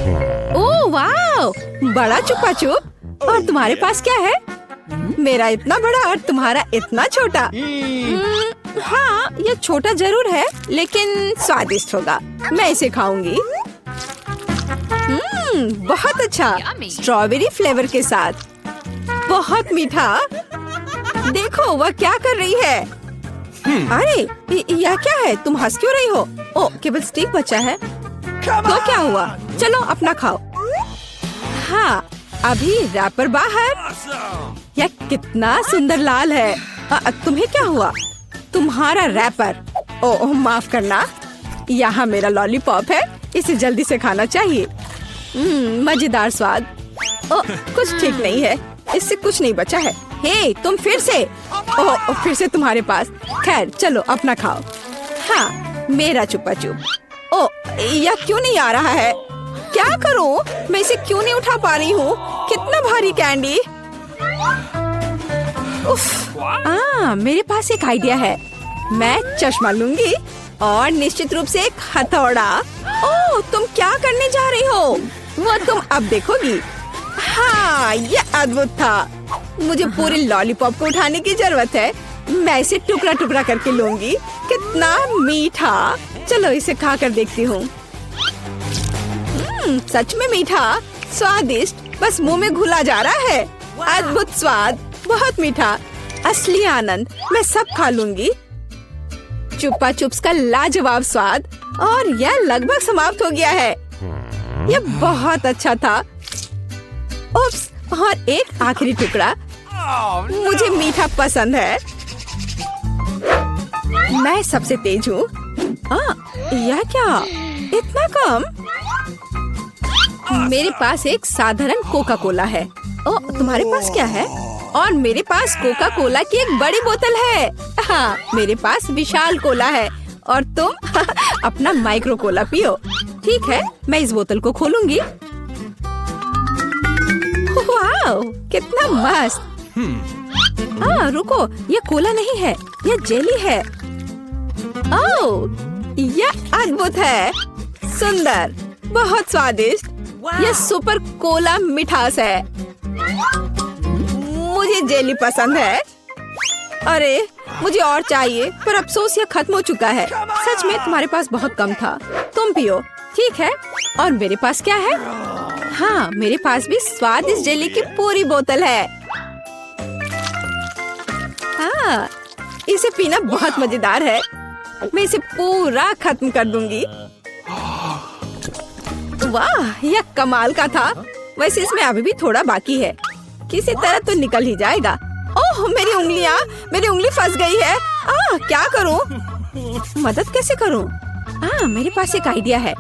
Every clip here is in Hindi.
ओह वाह, बड़ा चुपा चुप। और तुम्हारे पास क्या है? मेरा इतना बड़ा और तुम्हारा इतना छोटा। हाँ, ये छोटा जरूर है लेकिन स्वादिष्ट होगा। मैं इसे खाऊंगी। बहुत अच्छा, स्ट्रॉबेरी फ्लेवर के साथ। बहुत मीठा। देखो वह क्या कर रही है। अरे यह क्या है? तुम हंस क्यों रही हो? ओ, केवल स्टिक बचा है। तो क्या हुआ? चलो अपना खाओ। हाँ, अभी रैपर बाहर। यह कितना सुंदर लाल है। तुम्हें क्या हुआ? तुम्हारा रैपर। ओह माफ करना, यहाँ मेरा लॉलीपॉप है, इसे जल्दी से खाना चाहिए। मजेदार स्वाद। ओह, कुछ ठीक नहीं है, इससे कुछ नहीं बचा है। हे, तुम फिर से। ओह, फिर से तुम्हारे पास। खैर चलो अपना खाओ। हाँ, मेरा चुपा चुप। ओह, यह क्यों नहीं आ रहा है? क्या करूं? मैं इसे क्यों नहीं उठा पा रही हूँ? कितना भारी कैंडी। उफ, मेरे पास एक आइडिया है। मैं चश्मा लूंगी और निश्चित रूप से एक हथौड़ा। ओह, तुम क्या करने जा रही हो? वो तुम अब देखोगी। हाँ, ये अद्भुत था। मुझे पूरे लॉलीपॉप को उठाने की जरूरत है। मैं इसे टुकड़ा टुकड़ा करके लूंगी। कितना मीठा। चलो इसे खा कर देखती हूँ। सच में मीठा, स्वादिष्ट, बस मुंह में घुला जा रहा है। अद्भुत स्वाद, बहुत मीठा, असली आनंद। मैं सब खा लूंगी। चुप्पा चुप्स का लाजवाब स्वाद। और यह लगभग समाप्त हो गया है। यह बहुत अच्छा था। उप्स, और एक आखिरी टुकड़ा। मुझे मीठा पसंद है। मैं सबसे तेज हूँ। यह क्या? इतना कम? मेरे पास एक साधारण कोका कोला है। ओ, तुम्हारे पास क्या है? और मेरे पास कोका कोला की एक बड़ी बोतल है। हाँ, मेरे पास विशाल कोला है। और तुम अपना माइक्रो कोला पियो। ठीक है, मैं इस बोतल को खोलूंगी। वाह, कितना मस्त। रुको, ये कोला नहीं है, ये जेली है। ओह, यह अद्भुत है। सुंदर, बहुत स्वादिष्ट। यह सुपर कोला मिठास है। मुझे जेली पसंद है। अरे, मुझे और चाहिए, पर अफसोस यह खत्म हो चुका है। सच में तुम्हारे पास बहुत कम था। तुम पियो। ठीक है, और मेरे पास क्या है? हाँ, मेरे पास भी स्वादिष्ट जेली की पूरी बोतल है। हाँ, इसे पीना बहुत मजेदार है। मैं इसे पूरा खत्म कर दूंगी। वाह, यह कमाल का था। वैसे इसमें अभी भी थोड़ा बाकी है। किसी तरह तो निकल ही जाएगा। ओह, मेरी उंगली फंस गई है। क्या करूं? मदद कैसे करूं? मेरे पास एक आइडिया है।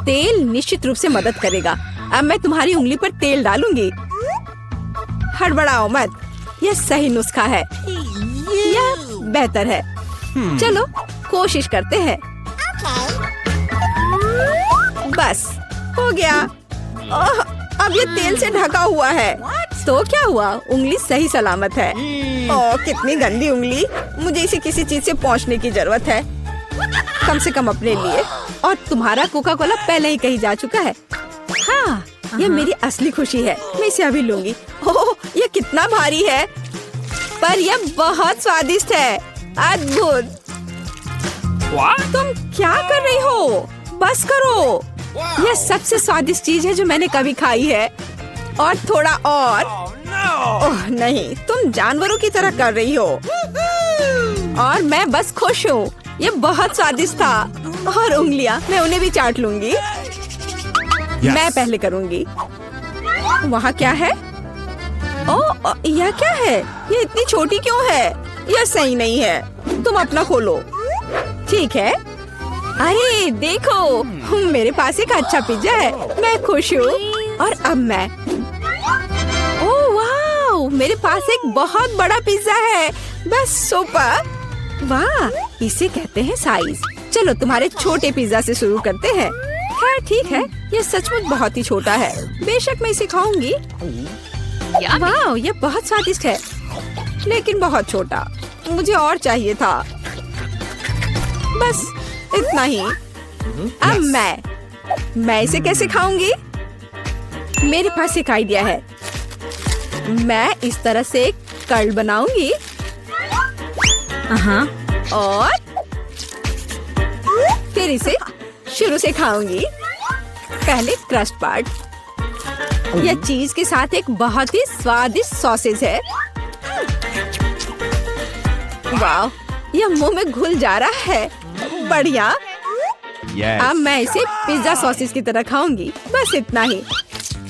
तेल निश्चित रूप से मदद करेगा। अब मैं तुम्हारी उंगली पर तेल डालूंगी। हड़बड़ाओ मत, यह सही नुस्खा है। यह बेहतर है। चलो कोशिश करते हैं। बस हो गया। ओह, अब ये तेल से ढका हुआ है। तो क्या हुआ? उंगली सही सलामत है। ओह, कितनी गंदी उंगली। मुझे इसे किसी चीज से पोंछने की जरूरत है, कम से कम अपने लिए। और तुम्हारा कोका कोला पहले ही कहीं जा चुका है। हाँ, ये मेरी असली खुशी है। मैं इसे अभी लूंगी। ओह, ये कितना भारी है, पर यह बहुत स्वादिष्ट है। अद्भुत। तुम क्या कर रही हो? बस करो। यह सबसे स्वादिष्ट चीज है जो मैंने कभी खाई है। और थोड़ा और। ओह नहीं, तुम जानवरों की तरह कर रही हो। और मैं बस खुश हूँ। ये बहुत स्वादिष्ट था। और उंगलियां, मैं उन्हें भी चाट लूंगी। मैं पहले करूंगी। वहाँ क्या है? ओह, यह क्या है? ये इतनी छोटी क्यों है? यह सही नहीं है। तुम अपना खोलो। ठीक है। अरे देखो, मेरे पास एक अच्छा पिज्जा है। मैं खुश हूँ। और अब मैं। ओह वाह, मेरे पास एक बहुत बड़ा पिज्जा है। बस सुपर। वाह, इसे कहते हैं साइज। चलो तुम्हारे छोटे पिज्जा से शुरू करते हैं। खैर ठीक है, ये सचमुच बहुत ही छोटा है। बेशक मैं इसे खाऊंगी। वाह, ये बहुत स्वादिष्ट है, लेकिन बहुत छोटा। मुझे और चाहिए था। बस इतना ही। अब मैं इसे कैसे खाऊंगी? मेरे पास एक आइडिया है। मैं इस तरह से एक कर्ल बनाऊंगी और फिर इसे शुरू से खाऊंगी। पहले क्रस्ट पार्ट। यह चीज के साथ एक बहुत ही स्वादिष्ट सॉसेज है। वाह, यह मुंह में घुल जा रहा है। बढ़िया। अब मैं इसे पिज्जा सॉसेज की तरह खाऊंगी। बस इतना ही।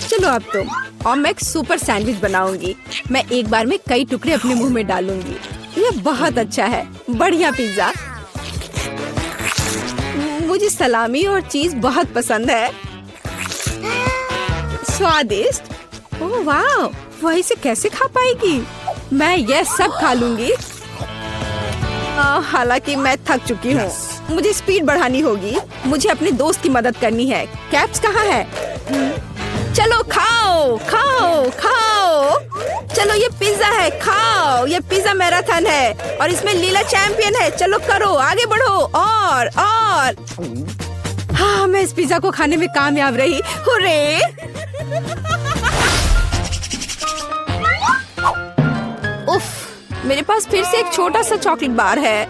चलो अब तुम। और मैं एक सुपर सैंडविच बनाऊंगी। मैं एक बार में कई टुकड़े अपने मुंह में डालूंगी। यह बहुत अच्छा है। बढ़िया पिज्जा। मुझे सलामी और चीज बहुत पसंद है। स्वादिष्ट। ओह वाह, वह इसे कैसे खा पाएगी? मैं यह सब खा लूंगी। हालांकि मैं थक चुकी हूँ। मुझे स्पीड बढ़ानी होगी। मुझे अपने दोस्त की मदद करनी है। कैप्स कहाँ है? चलो खाओ खाओ खाओ। चलो ये पिज्जा है, खाओ। ये पिज्जा मैराथन है और इसमें लीला चैंपियन है। चलो करो, आगे बढ़ो। और हाँ, मैं इस पिज्जा को खाने में कामयाब रही। हुर्रे! उफ, मेरे पास फिर से एक छोटा सा चॉकलेट बार है।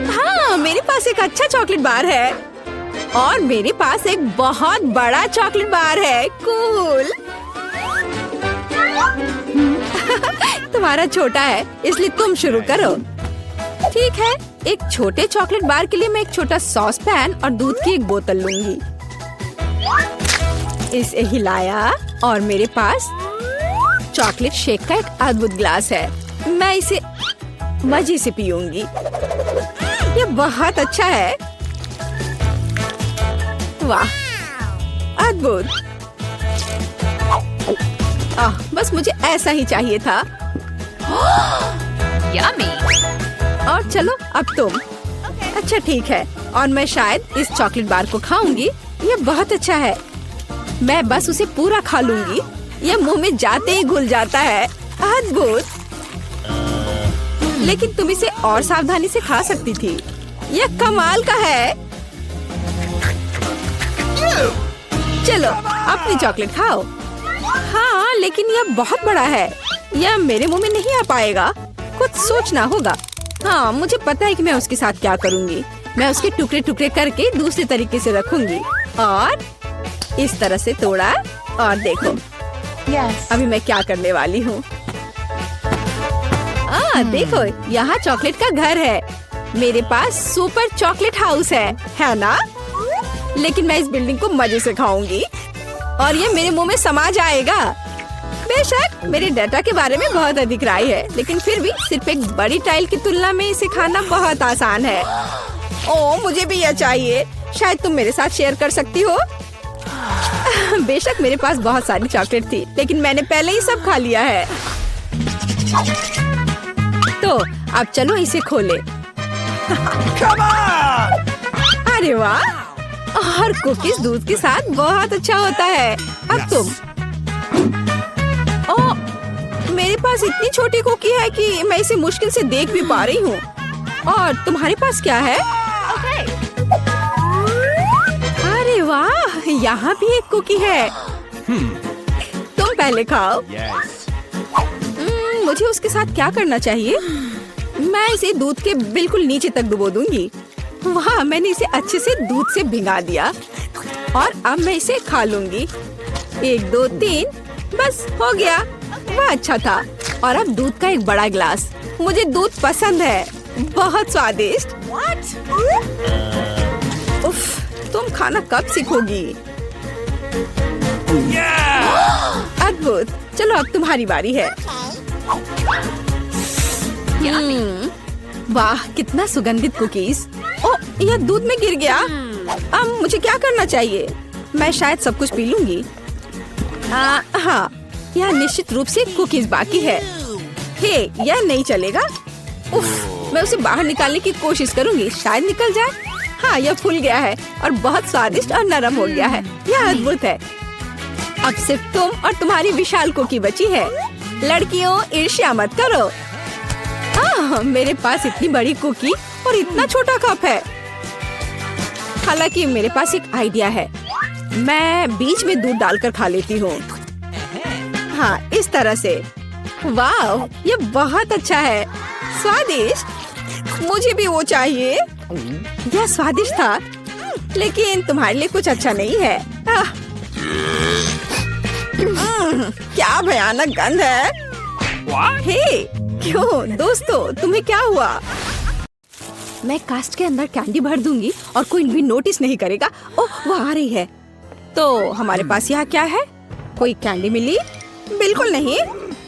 हाँ, मेरे पास एक अच्छा चॉकलेट बार है और मेरे पास एक बहुत बड़ा चॉकलेट बार है। कूल। तुम्हारा छोटा है, इसलिए तुम शुरू करो। ठीक है, एक छोटे चॉकलेट बार के लिए मैं एक छोटा सॉस पैन और दूध की एक बोतल लूंगी। इसे हिलाया और मेरे पास चॉकलेट शेक का एक अद्भुत ग्लास है। मैं इसे मजे से पीऊंगी। ये बहुत अच्छा है। वाह, अद्भुत। बस मुझे ऐसा ही चाहिए था। यम्मी। और चलो अब तुम। अच्छा ठीक है, और मैं शायद इस चॉकलेट बार को खाऊंगी। ये बहुत अच्छा है। मैं बस उसे पूरा खा लूंगी। यह मुंह में जाते ही घुल जाता है। अद्भुत। लेकिन तुम इसे और सावधानी से खा सकती थी। यह कमाल का है। चलो अपनी चॉकलेट खाओ। हाँ, लेकिन यह बहुत बड़ा है। यह मेरे मुंह में नहीं आ पाएगा। कुछ सोचना होगा। हाँ, मुझे पता है कि मैं उसके साथ क्या करूँगी। मैं उसके टुकड़े टुकड़े करके दूसरे तरीके से रखूंगी और इस तरह से तोड़ा। और देखो अभी मैं क्या करने वाली हूँ। देखो, यहाँ चॉकलेट का घर है। मेरे पास सुपर चॉकलेट हाउस है ना? लेकिन मैं इस बिल्डिंग को मजे से खाऊंगी और ये मेरे मुंह में समा जाएगा। बेशक मेरे डाटा के बारे में बहुत अधिक राय है, लेकिन फिर भी सिर्फ एक बड़ी टाइल की तुलना में इसे खाना बहुत आसान है। ओह, मुझे भी यह चाहिए। शायद तुम मेरे साथ शेयर कर सकती हो। बेशक मेरे पास बहुत सारी चॉकलेट थी, लेकिन मैंने पहले ही सब खा लिया है। तो अब चलो इसे खोले। अरे वाह, और कुकीज दूध के साथ बहुत अच्छा होता है। अब तुम। ओह, मेरे पास इतनी छोटी कुकी है कि मैं इसे मुश्किल से देख भी पा रही हूँ। और तुम्हारे पास क्या है? अरे वाह, यहाँ भी एक कुकी है। तुम पहले खाओ। मुझे उसके साथ क्या करना चाहिए? मैं इसे दूध के बिल्कुल नीचे तक डुबो दूंगी। वाह, मैंने इसे अच्छे से दूध से भिगा दिया और अब मैं इसे खा लूंगी। 1 2 3, बस हो गया। वह अच्छा था। और अब दूध का एक बड़ा गिलास। मुझे दूध पसंद है। बहुत स्वादिष्ट। उफ, तुम खाना कब सीखोगी? अद्भुत। चलो अब तुम्हारी बारी है। वाह, कितना सुगंधित कुकीज। ओह, यह दूध में गिर गया। अब मुझे क्या करना चाहिए? मैं शायद सब कुछ पी लूंगी। हाँ, यह निश्चित रूप से कुकीज बाकी है। हे, यह नहीं चलेगा। उफ, मैं उसे बाहर निकालने की कोशिश करूंगी। शायद निकल जाए। हाँ, यह फूल गया है और बहुत स्वादिष्ट और नरम हो गया है। यह अद्भुत है। अब सिर्फ तुम और तुम्हारी विशाल कुकी बची है। लड़कियों, ईर्ष्या मत करो। मेरे पास इतनी बड़ी कुकी और इतना छोटा कप है। हालांकि मेरे पास एक आइडिया है। मैं बीच में दूध डालकर खा लेती हूँ। हाँ, इस तरह से। वाह, ये बहुत अच्छा है, स्वादिष्ट। मुझे भी वो चाहिए। यह स्वादिष्ट था, लेकिन तुम्हारे लिए कुछ अच्छा नहीं है। क्या भयानक गंध है। हे, क्यों दोस्तों, तुम्हें क्या हुआ? मैं कास्ट के अंदर कैंडी भर दूंगी और कोई भी नोटिस नहीं करेगा। ओह, वो आ रही है। तो हमारे पास यहाँ क्या है? कोई कैंडी मिली? बिल्कुल नहीं।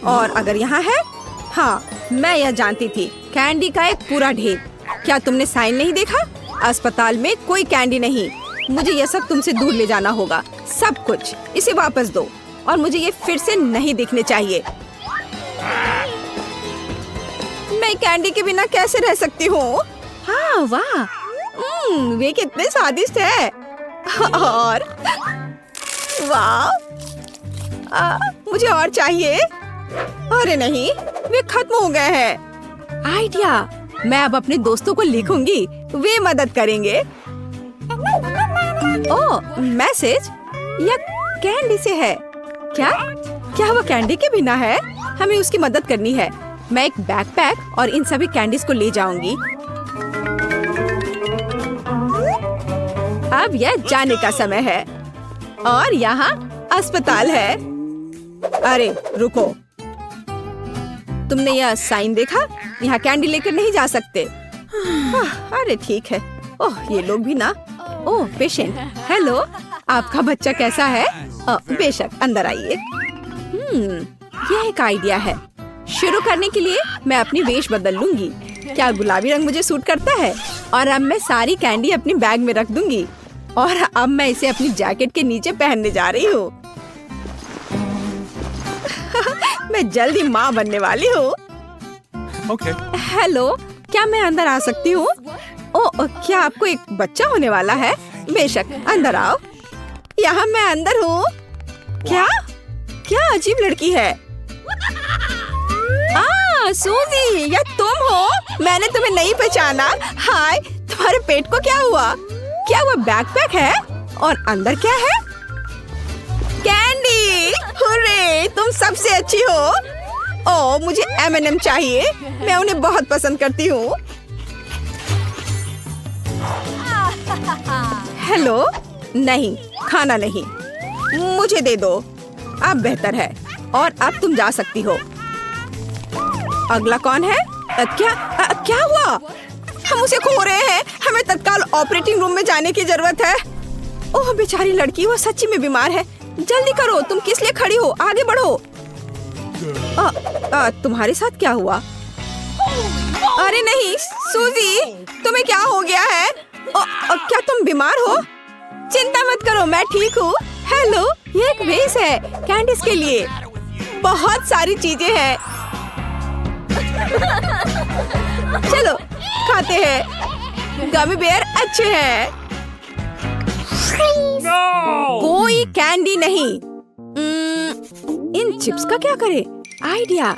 और अगर यहाँ है? हाँ, मैं यह जानती थी। कैंडी का एक पूरा ढेर। क्या तुमने साइन नहीं देखा? अस्पताल में कोई कैंडी नहीं। मुझे यह सब तुमसे दूर ले जाना होगा, सब कुछ। इसे वापस दो और मुझे ये फिर से नहीं दिखने चाहिए। मैं कैंडी के बिना कैसे रह सकती हूँ? हाँ, वाह, वे कितने स्वादिष्ट है। और वाह, मुझे और चाहिए। अरे नहीं, वे खत्म हो गए हैं। आइडिया, मैं अब अपने दोस्तों को लिखूंगी, वे मदद करेंगे। ओह, मैसेज, यह कैंडी से है। क्या वो कैंडी के बिना है? हमें उसकी मदद करनी है। मैं एक बैकपैक और इन सभी कैंडीज को ले जाऊंगी। अब यह जाने का समय है और यहाँ अस्पताल है। अरे रुको, तुमने यह साइन देखा? यहाँ कैंडी लेकर नहीं जा सकते। अरे ठीक है। ओह, ये लोग भी ना। ओह, पेशेंट, हेलो, आपका बच्चा कैसा है? बेशक, अंदर आइए। यह एक आइडिया है। शुरू करने के लिए मैं अपनी वेश बदल लूंगी। क्या गुलाबी रंग मुझे सूट करता है? और अब मैं सारी कैंडी अपनी बैग में रख दूंगी और अब मैं इसे अपनी जैकेट के नीचे पहनने जा रही हूँ। मैं जल्दी माँ बनने वाली हूँ। Okay. हेलो, क्या मैं अंदर आ सकती हूँ? ओह, क्या आपको एक बच्चा होने वाला है? बेशक, अंदर आओ। यहाँ मैं अंदर हूँ। क्या अजीब लड़की है। सूजी, यह तुम हो? मैंने तुम्हें नहीं पहचाना। हाय, तुम्हारे पेट को क्या हुआ? क्या वो बैकपैक है? और अंदर क्या है? कैंडी! हुर्रे, तुम सबसे अच्छी हो। ओह, मुझे M&M चाहिए। मैं उन्हें बहुत पसंद करती हूँ। हेलो, नहीं, खाना नहीं। मुझे दे दो। अब बेहतर है और अब तुम जा सकती हो। अगला कौन है? क्या हुआ? हम उसे खो रहे हैं। हमें तत्काल ऑपरेटिंग रूम में जाने की जरूरत है। ओह बेचारी लड़की, वो सच्ची में बीमार है। जल्दी करो, तुम किस लिए खड़ी हो? आगे बढ़ो। तुम्हारे साथ क्या हुआ? अरे नहीं, सूजी, तुम्हें क्या हो गया है? क्या तुम बीमार हो? चिंता मत करो, मैं ठीक हूँ। हेलो, ये एक वेस है कैंडीज के लिए। बहुत सारी चीजें हैं। चलो खाते हैं। गमी बेयर अच्छे हैं। कोई कैंडी नहीं। इन चिप्स का क्या करे? आइडिया,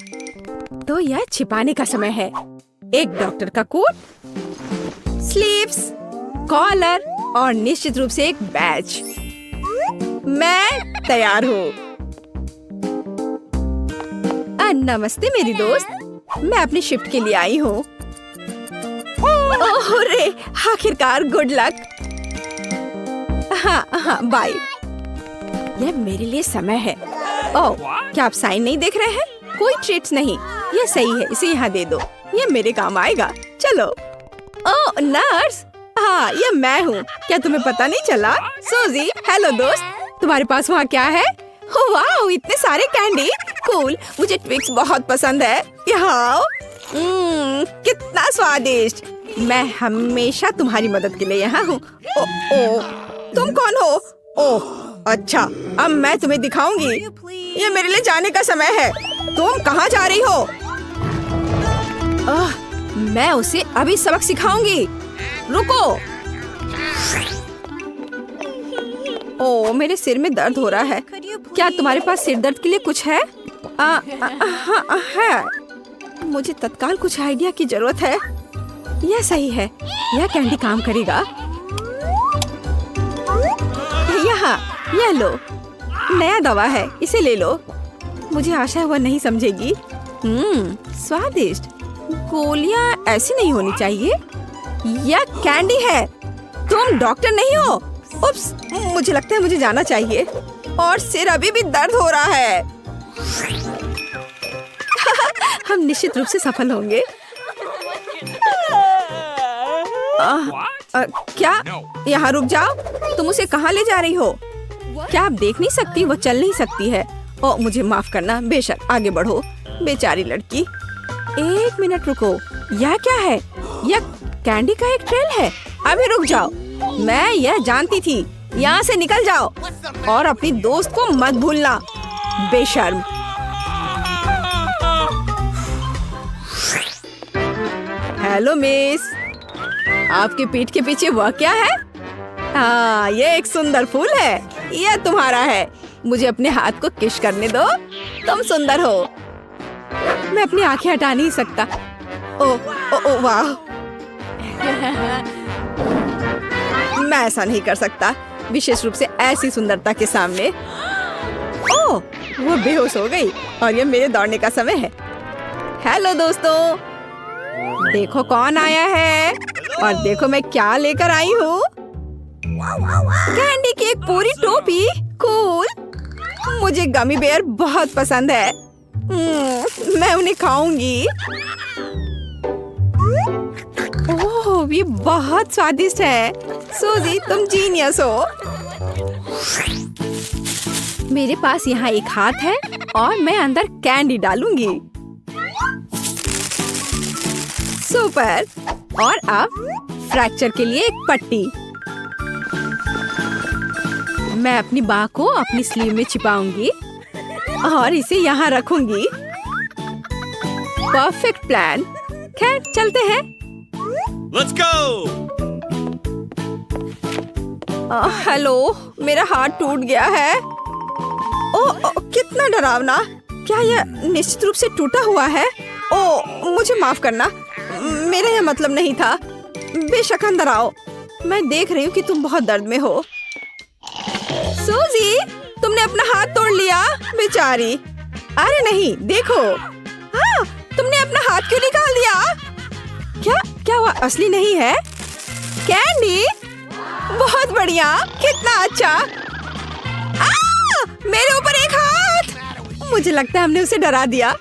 तो यह छिपाने का समय है। एक डॉक्टर का कोट, स्लीव्स, कॉलर और निश्चित रूप से एक बैज। मैं तैयार हूँ। नमस्ते मेरी दोस्त, मैं अपनी शिफ्ट के लिए आई हूँ। ओह रे, आखिरकार, गुड लक। हाँ, बाय। यह मेरे लिए समय है। ओह, क्या आप साइन नहीं देख रहे हैं? कोई ट्रीट्स नहीं। यह सही है, इसे यहाँ दे दो। यह मेरे काम आएगा। चलो। ओह नर्स, हाँ, यह मैं हूँ। क्या तुम्हें पता नहीं चला? सूजी, हेलो दोस्त, तुम्हारे पास वहाँ क्या है? वाह, इतने सारे कैंडी। कूल, मुझे ट्विक्स बहुत पसंद है। यहाँ कितना स्वादिष्ट। मैं हमेशा तुम्हारी मदद के लिए यहाँ हूँ। तुम कौन हो? ओह अच्छा, अब मैं तुम्हें दिखाऊंगी। ये मेरे लिए जाने का समय है। तुम कहाँ जा रही हो? मैं उसे अभी सबक सिखाऊंगी। रुको। ओह, मेरे सिर में दर्द हो रहा है। क्या तुम्हारे पास सिर दर्द के लिए कुछ है? हाँ है। मुझे तत्काल कुछ आइडिया की जरूरत है। यह सही है, यह कैंडी काम करेगा। यहाँ यह लो, नया दवा है, इसे ले लो। मुझे आशा है वह नहीं समझेगी। स्वादिष्ट। गोलियां ऐसी नहीं होनी चाहिए। यह कैंडी है। तुम डॉक्टर नहीं हो? उप्स, मुझे लगता है मुझे जाना चाहिए। और सिर अभी भी दर्द हो रहा है। हम निश्चित रूप से सफल होंगे। क्या? यहाँ रुक जाओ। तुम उसे कहाँ ले जा रही हो? क्या आप देख नहीं सकती? वो चल नहीं सकती है। ओ, मुझे माफ करना। बेशक, आगे बढ़ो। बेचारी लड़की। 1 मिनट रुको। यह क्या है? यह कैंडी का एक ट्रेल है। अभी रुक जाओ। मैं यह जानती थी। यहाँ से निकल जाओ और अपनी दोस्त को मत भूलना, बेशर्म। हेलो मिस, आपके पीठ के पीछे वह क्या है? हाँ, ये एक सुंदर फूल है। यह तुम्हारा है। मुझे अपने हाथ को किस करने दो। तुम सुंदर हो। मैं अपनी आंखें हटा नहीं सकता। ओ, ओ, ओ वाह। मैं ऐसा नहीं कर सकता, विशेष रूप से ऐसी सुंदरता के सामने। ओह, वो बेहोश हो गई और ये मेरे दौड़ने का समय है। हेलो दोस्तों, देखो कौन आया है और देखो मैं क्या लेकर आई हूँ। कैंडी की एक पूरी टोपी। कूल। मुझे गमी बेयर बहुत पसंद है। मैं उन्हें खाऊंगी। ओह, ये बहुत स्वादिष्ट है। सूजी, तुम जीनियस हो। मेरे पास यहाँ एक हाथ है और मैं अंदर कैंडी डालूंगी। सुपर। और अब फ्रैक्चर के लिए एक पट्टी। मैं अपनी बाह को अपनी स्लीव में छिपाऊंगी और इसे यहाँ रखूंगी। Perfect plan. खैर, चलते हैं। Let's go! हेलो, मेरा हाथ टूट गया है। ओह, कितना डरावना। क्या यह निश्चित रूप से टूटा हुआ है? ओह, मुझे माफ करना। मेरा यह मतलब नहीं था। बेशक अंदर आओ। मैं देख रही हूँ कि तुम बहुत दर्द में हो। सूजी, तुमने अपना हाथ तोड़ लिया, बेचारी। अरे नहीं, देखो। हाँ, तुमने अपना हाथ क्यों निकाल दिया? क्या वह असली नहीं है? कैंडी, बहुत बढ़िया, कितना अच्छा। मेरे ऊपर एक हाथ। मुझे लगता है हमने उसे डरा दिया।